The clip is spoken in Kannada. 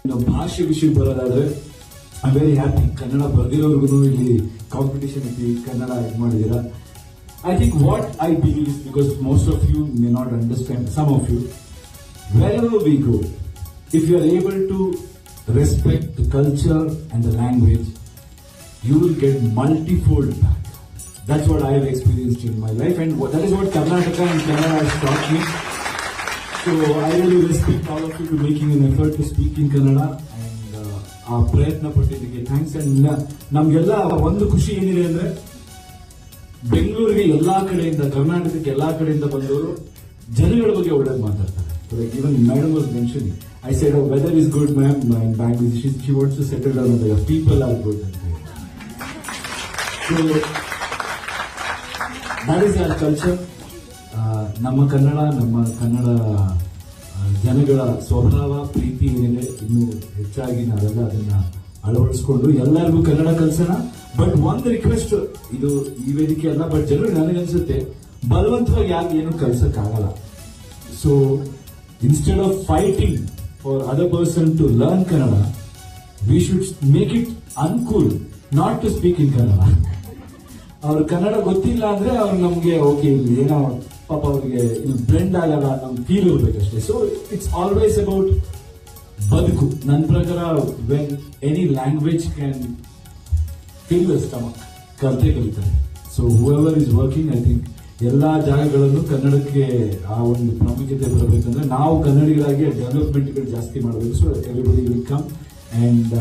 ಭಾಷೆ ವಿಷಯಕ್ಕೆ ಬರೋದಾದ್ರೆ I am very happy. Kannada ಬರೆದಿರೋರ್ಗು ಇಲ್ಲಿ ಕಾಂಪಿಟೇಷನ್ ಐತಿ, ಕನ್ನಡ ಇದು ಮಾಡಿದ್ದೀರಾ. I think what I believe is, because most of you may not understand, some of you, wherever we go, if you are able to respect the culture and the language, you will get multifold back. That's what I have experienced in my life, and that is what Karnataka and Kannada has taught me. So I really respect all of you for making an effort to speak in Kannada, and ಆ ಪ್ರಯತ್ನ ಪಟ್ಟಿದ್ದಕ್ಕೆ ಥ್ಯಾಂಕ್ಸ್. ಅಂಡ್ ನಮ್ಗೆಲ್ಲ ಒಂದು ಖುಷಿ ಏನಿದೆ ಅಂದ್ರೆ, ಬೆಂಗಳೂರಿಗೆ ಎಲ್ಲಾ ಕಡೆಯಿಂದ, ಕರ್ನಾಟಕಕ್ಕೆ ಎಲ್ಲಾ ಕಡೆಯಿಂದ ಬಂದವರು ಜನಗಳ ಬಗ್ಗೆ ಒಳ್ಳೇದು ಮಾತಾಡ್ತಾರೆ. Like even madam was mentioning, I said, oh, weather is good, ma'am, in Bangalore. She wants to settle down. Like, people are good. So that is our culture. ನಮ್ಮ ಕನ್ನಡ ಜನಗಳ ಸ್ವಭಾವ, ಪ್ರೀತಿ ಏನಿದೆ, ಇನ್ನೂ ಹೆಚ್ಚಾಗಿ ನಾವೆಲ್ಲ ಅದನ್ನ ಅಳವಡಿಸ್ಕೊಂಡು ಎಲ್ಲರಿಗೂ ಕನ್ನಡ ಕಲಿಸೋಣ. ಬಟ್ ಒಂದು ರಿಕ್ವೆಸ್ಟ್, ಇದು ಈ ವೇದಿಕೆ ಅಲ್ಲ, ಬಟ್ ಜನರು ನನಗನ್ಸುತ್ತೆ ಬಲವಂತವಾಗಿ ಯಾಕೆ ಏನು ಕಲ್ಸಕ್ಕಾಗಲ್ಲ. So instead of fighting for other person to learn Kannada, we should make it uncool not to speak in Kannada. ಅವ್ರ ಕನ್ನಡ ಗೊತ್ತಿಲ್ಲ ಅಂದ್ರೆ ಅವ್ರು ನಮ್ಗೆ ಓಕೆ, ಇಲ್ಲಿ ಏನೋ ಪಾಪ ಅವ್ರಿಗೆ ಇಲ್ಲಿ ಬ್ಲೆಂಡ್ ಆಗಲ್ಲ, ನಮ್ಗೆ ಫೀಲ್ ಇರ್ಬೇಕಷ್ಟೇ. ಸೊ ಇಟ್ಸ್ ಆಲ್ವೇಸ್ ಅಬೌಟ್ ಬದುಕು. ನನ್ನ ಪ್ರಕಾರ when any language can fill the stomach, ಕಲಿತಾರೆ. So whoever is working, I think ಎಲ್ಲಾ ಜಾಗಗಳಲ್ಲೂ ಕನ್ನಡಕ್ಕೆ ಆ ಒಂದು ಪ್ರಾಮುಖ್ಯತೆ ಬರಬೇಕಂದ್ರೆ ನಾವು ಕನ್ನಡಿಗರಾಗಿ ಡೆವಲಪ್ಮೆಂಟ್ಗಳು ಜಾಸ್ತಿ ಮಾಡಬೇಕು. So everybody will come and